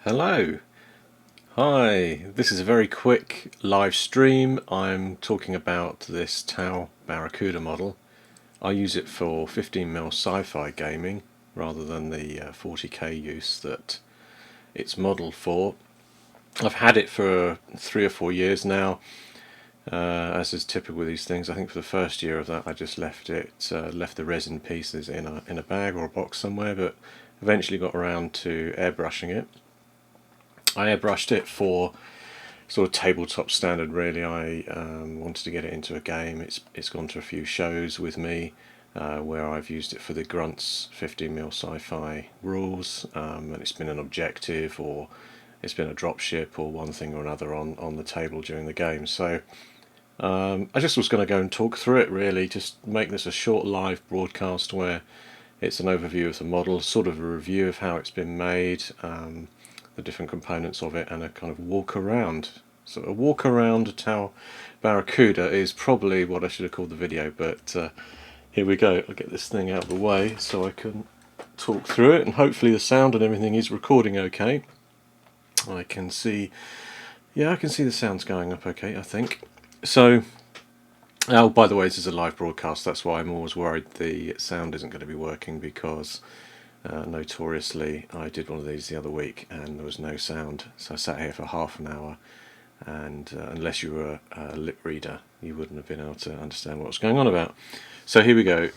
Hello. Hi. This is a very quick live stream. I'm talking about this Tau Barracuda model. I use it for 15mm sci-fi gaming rather than the 40k use that it's modelled for. I've had it for 3 or 4 years now, as is typical with these things. I think for the first year of that I just left the resin pieces in a bag or a box somewhere, but eventually got around to airbrushing it. I airbrushed it for sort of tabletop standard, really. I wanted to get it into a game. It's gone to a few shows with me where I've used it for the Grunts 15mm sci-fi rules, and it's been an objective, or it's been a dropship, or one thing or another on the table during the game. So I just was going to go and talk through it, really, just make this a short live broadcast where it's an overview of the model, sort of a review of how it's been made, the different components of it, and a kind of walk around. So a walk around Tau Barracuda is probably what I should have called the video, but here we go. I'll get this thing out of the way so I can talk through it, and hopefully the sound and everything is recording okay. I can see the sounds going up okay, I think. So, oh, by the way, this is a live broadcast. That's why I'm always worried the sound isn't going to be working, because notoriously I did one of these the other week and there was no sound, so I sat here for half an hour, and unless you were a lip reader you wouldn't have been able to understand what was going on about. So here we go.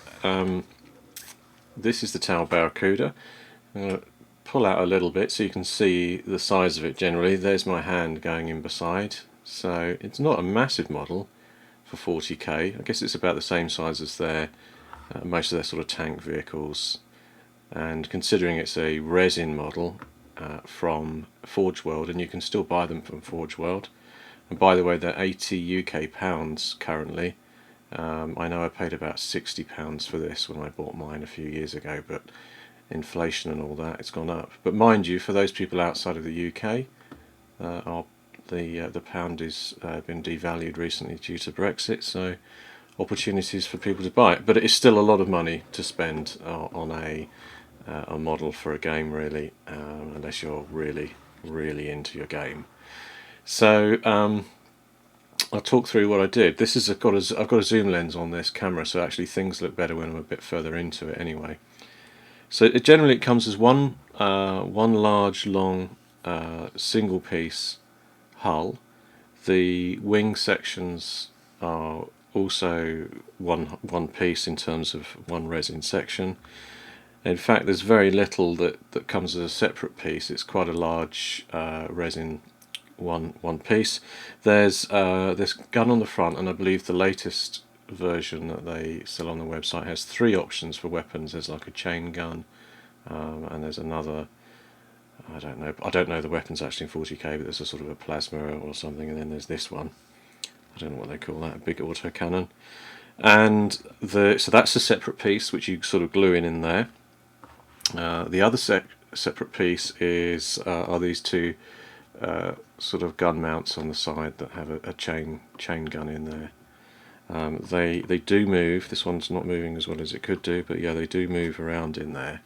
This is the Tau Barracuda. I'm going to pull out a little bit so you can see the size of it generally. There's my hand going in beside, so it's not a massive model for 40k. I guess it's about the same size as most of their sort of tank vehicles, and considering it's a resin model from Forge World, and you can still buy them from Forge World, and by the way they're 80 UK pounds currently. I know I paid about £60 for this when I bought mine a few years ago, but inflation and all that, it's gone up. But mind you, for those people outside of the UK, the pound has been devalued recently due to Brexit, so opportunities for people to buy it. But it is still a lot of money to spend on a model for a game, really, unless you're really into your game. So I'll talk through what I did. I've got a zoom lens on this camera, so actually things look better when I'm a bit further into it anyway. So it generally comes as one large long single piece hull. The wing sections are also one piece in terms of one resin section. In fact, there's very little that comes as a separate piece. It's quite a large resin one piece. There's this gun on the front, and I believe the latest version that they sell on the website has 3 options for weapons. There's like a chain gun, and there's another. I don't know the weapons actually in 40k, but there's a sort of a plasma or something, and then there's this one. I don't know what they call that, a big autocannon. And so that's a separate piece which you sort of glue in there. The other separate piece are these 2 sort of gun mounts on the side that have a chain gun in there. They do move. This one's not moving as well as it could do, but yeah, they do move around in there.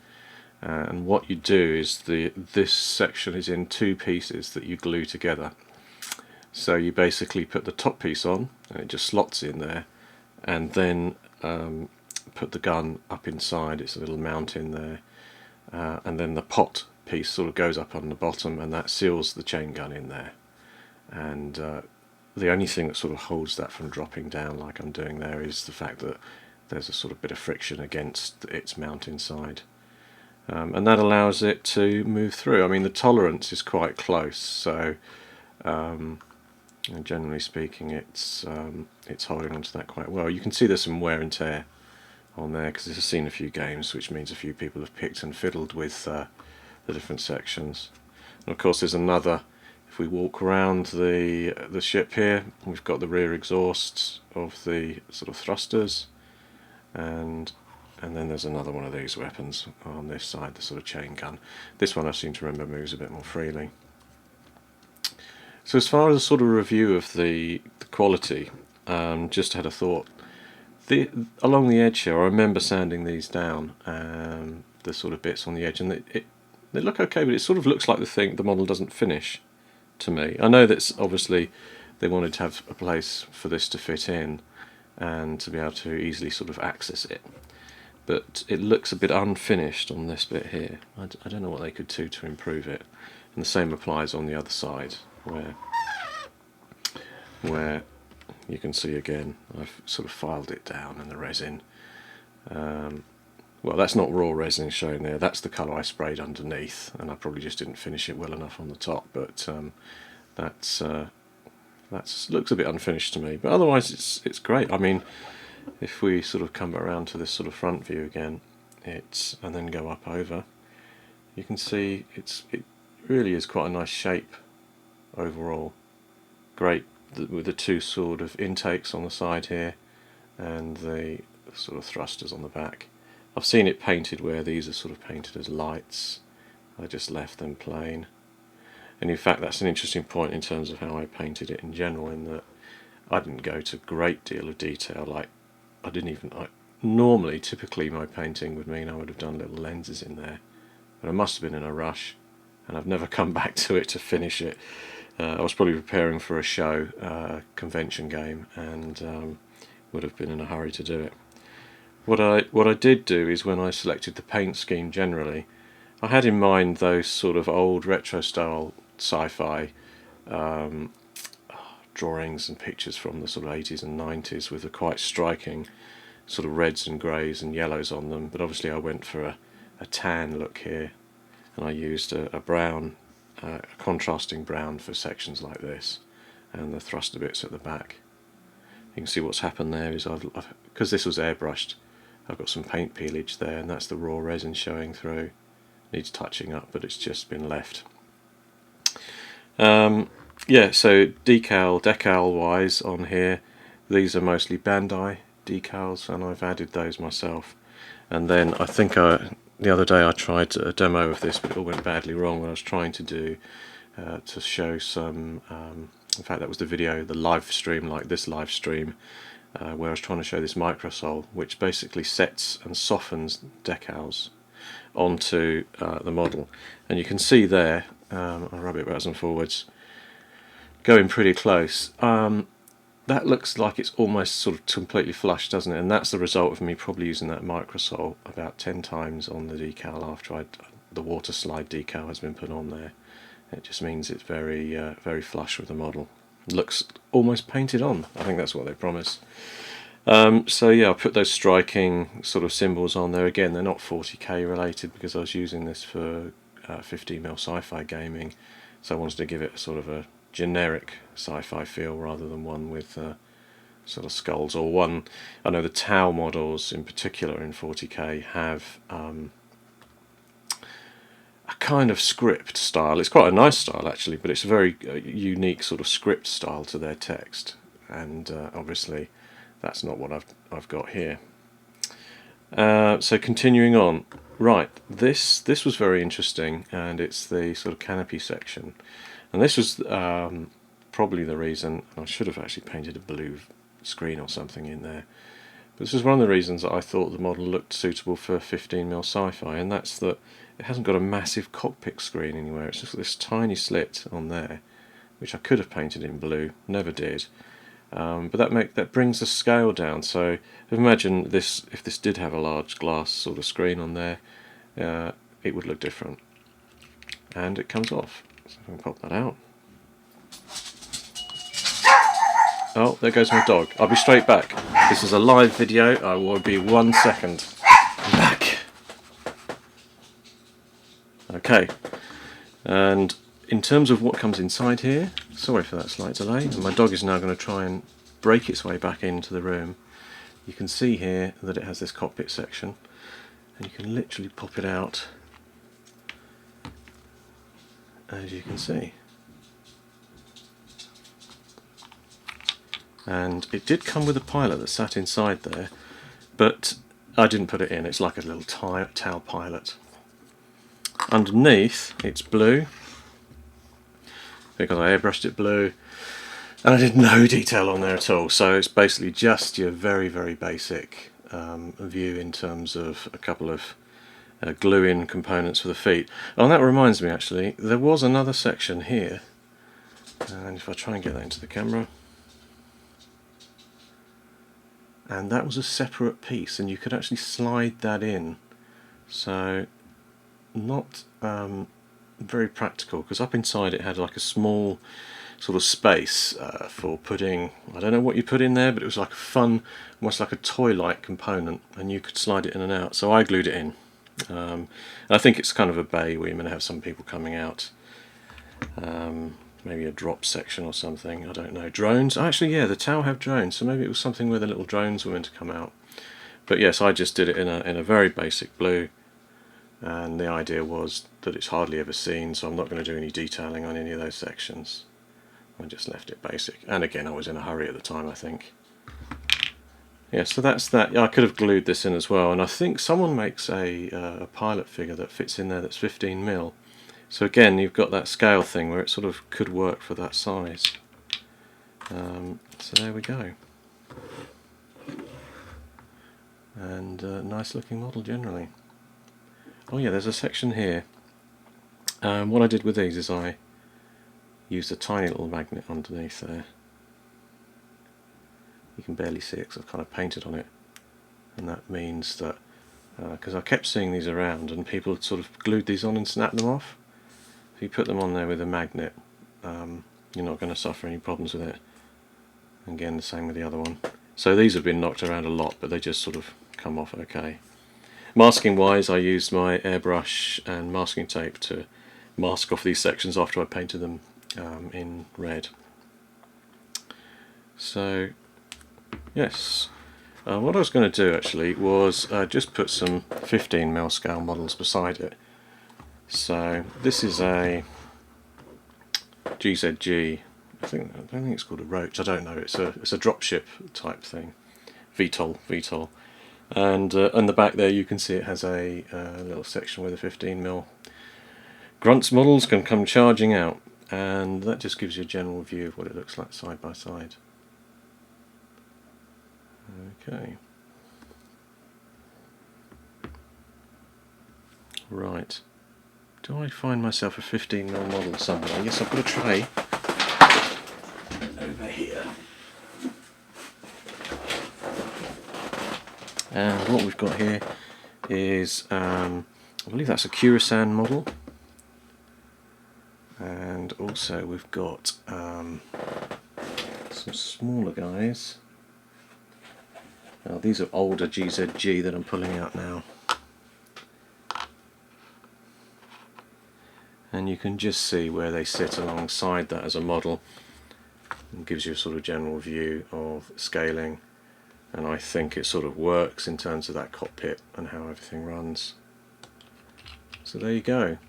And what you do is this section is in 2 pieces that you glue together. So you basically put the top piece on, and it just slots in there, and then put the gun up inside. It's a little mount in there, and then the pot piece sort of goes up on the bottom, and that seals the chain gun in there. And the only thing that sort of holds that from dropping down like I'm doing there is the fact that there's a sort of bit of friction against its mount inside. And that allows it to move through. I mean, the tolerance is quite close, so generally speaking it's holding onto that quite well. You can see there's some wear and tear on there because it's seen a few games, which means a few people have picked and fiddled with the different sections. And of course there's another. If we walk around the ship here, we've got the rear exhausts of the sort of thrusters, and then there's another one of these weapons on this side, the sort of chain gun. This one I seem to remember moves a bit more freely. So as far as a sort of review of the quality, just had a thought. Along the edge here, I remember sanding these down, the sort of bits on the edge, and They look okay, but it sort of looks like the model doesn't finish to me. I know that's obviously they wanted to have a place for this to fit in and to be able to easily sort of access it, but it looks a bit unfinished on this bit here. I don't know what they could do to improve it, and the same applies on the other side where you can see again I've sort of filed it down in the resin. Well, that's not raw resin showing there, that's the colour I sprayed underneath, and I probably just didn't finish it well enough on the top, but that's looks a bit unfinished to me, but otherwise it's great. I mean, if we sort of come around to this sort of front view again, and then go up over, you can see it really is quite a nice shape overall. Great with the two sort of intakes on the side here and the sort of thrusters on the back. I've seen it painted where these are sort of painted as lights. I just left them plain. And in fact that's an interesting point in terms of how I painted it in general, in that I didn't go to a great deal of detail. Like normally, typically my painting would mean I would have done little lenses in there, but I must have been in a rush and I've never come back to it to finish it. I was probably preparing for a show, convention game, and would have been in a hurry to do it. What I did do is, when I selected the paint scheme generally, I had in mind those sort of old retro style sci-fi drawings and pictures from the sort of 80s and 90s with a quite striking sort of reds and greys and yellows on them, but obviously I went for a tan look here, and I used a brown, a contrasting brown for sections like this, and the thruster bits at the back. You can see what's happened there is because this was airbrushed, I've got some paint peelage there, and that's the raw resin showing through. Needs touching up, but it's just been left. Yeah, so decal wise on here, these are mostly Bandai decals, and I've added those myself. And then I think the other day I tried a demo of this, but it all went badly wrong when I was trying to do to show some. In fact, that was the video, the live stream, like this live stream, where I was trying to show this microsol, which basically sets and softens decals onto the model. And you can see there, I'll rub it backwards and forwards, going pretty close. That looks like it's almost sort of completely flush, doesn't it? And that's the result of me probably using that microsol about 10 times on the decal after the water slide decal has been put on there. It just means it's very very flush with the model. It looks almost painted on. I think that's what they promise. So yeah, I'll put those striking sort of symbols on there. Again, they're not 40k related because I was using this for 15mm sci-fi gaming, so I wanted to give it sort of a generic sci-fi feel rather than one with sort of skulls, or one. I know the Tau models in particular in 40k have a kind of script style. It's quite a nice style actually, but it's a very unique sort of script style to their text, and obviously that's not what I've got here. So continuing on, right, this was very interesting, and it's the sort of canopy section, and this was probably the reason. I should have actually painted a blue screen or something in there, but this was one of the reasons that I thought the model looked suitable for 15mm sci-fi, and that's that it hasn't got a massive cockpit screen anywhere. It's just this tiny slit on there, which I could have painted in blue, never did. But that brings the scale down. So imagine this, if this did have a large glass sort of screen on there, it would look different. And it comes off. So I can pop that out. Oh, there goes my dog. I'll be straight back. This is a live video. I will be 1 second. I'm back. Okay. And in terms of what comes inside here, sorry for that slight delay, my dog is now going to try and break its way back into the room. You can see here that it has this cockpit section, and you can literally pop it out, as you can see. And it did come with a pilot that sat inside there, but I didn't put it in. It's like a little Tau pilot. Underneath it's blue, because I airbrushed it blue, and I did no detail on there at all, so it's basically just your very very basic view in terms of a couple of glue in components for the feet. Oh, and that reminds me actually, there was another section here, and if I try and get that into the camera, and that was a separate piece, and you could actually slide that in. So not very practical, because up inside it had like a small sort of space for putting, I don't know what you put in there, but it was like a fun, almost like a toy-like component, and you could slide it in and out. So I glued it in. And I think it's kind of a bay where you're going to have some people coming out. Maybe a drop section or something, I don't know. Drones? Actually, yeah, the Tau have drones, so maybe it was something where the little drones were meant to come out. But yes, I just did it in a very basic blue, and the idea was that it's hardly ever seen, so I'm not going to do any detailing on any of those sections. I just left it basic, and again I was in a hurry at the time, I think. Yeah, so that's that. Yeah, I could have glued this in as well, and I think someone makes a pilot figure that fits in there that's 15mm. So again, you've got that scale thing where it sort of could work for that size. So there we go. And nice looking model generally. Oh yeah, there's a section here. What I did with these is I used a tiny little magnet underneath there. You can barely see it because I've kind of painted on it, and that means that because I kept seeing these around and people had sort of glued these on and snapped them off. If you put them on there with a magnet, you're not going to suffer any problems with it. And again, the same with the other one. So these have been knocked around a lot, but they just sort of come off okay. Masking wise, I used my airbrush and masking tape to mask off these sections after I painted them in red. So yes, what I was going to do actually was just put some 15mm scale models beside it. So this is a GZG, I don't think it's called a Roach, I don't know, it's a dropship type thing, VTOL. And on the back there you can see it has a little section where the 15mm grunts models can come charging out, and that just gives you a general view of what it looks like side by side. Okay. Right. Do I find myself a 15mm model somewhere? Yes, I've got a tray over here. And what we've got here is, I believe that's a Kurasan model. And also we've got some smaller guys. Now these are older GZG that I'm pulling out now. And you can just see where they sit alongside that as a model. It gives you a sort of general view of scaling, and I think it sort of works in terms of that cockpit and how everything runs. So there you go.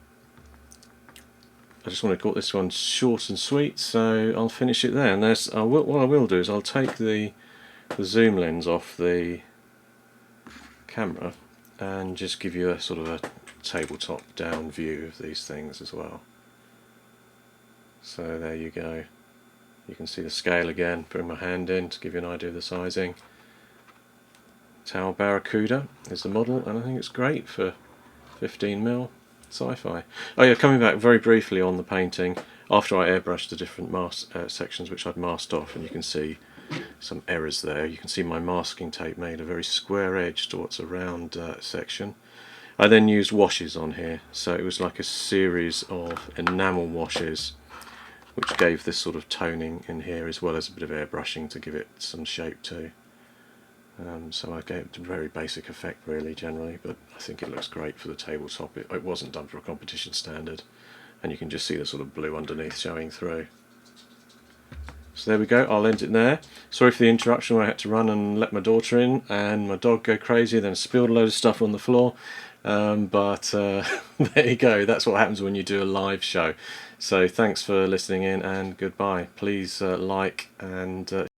I just want to cut this one short and sweet, so I'll finish it there. And what I will do is I'll take the zoom lens off the camera and just give you a sort of a tabletop down view of these things as well. So there you go. You can see the scale again, putting my hand in to give you an idea of the sizing. Tau Barracuda is the model, and I think it's great for 15mm sci-fi. Oh yeah, coming back very briefly on the painting, after I airbrushed the different sections which I'd masked off, and you can see some errors there. You can see my masking tape made a very square edge to what's around section. I then used washes on here, so it was like a series of enamel washes which gave this sort of toning in here, as well as a bit of airbrushing to give it some shape too. So I gave it a very basic effect really generally, but I think it looks great for the tabletop. It wasn't done for a competition standard, and you can just see the sort of blue underneath showing through. So there we go, I'll end it there. Sorry for the interruption where I had to run and let my daughter in and my dog go crazy, then spilled a load of stuff on the floor. But there you go, that's what happens when you do a live show. So thanks for listening in, and goodbye. Please like and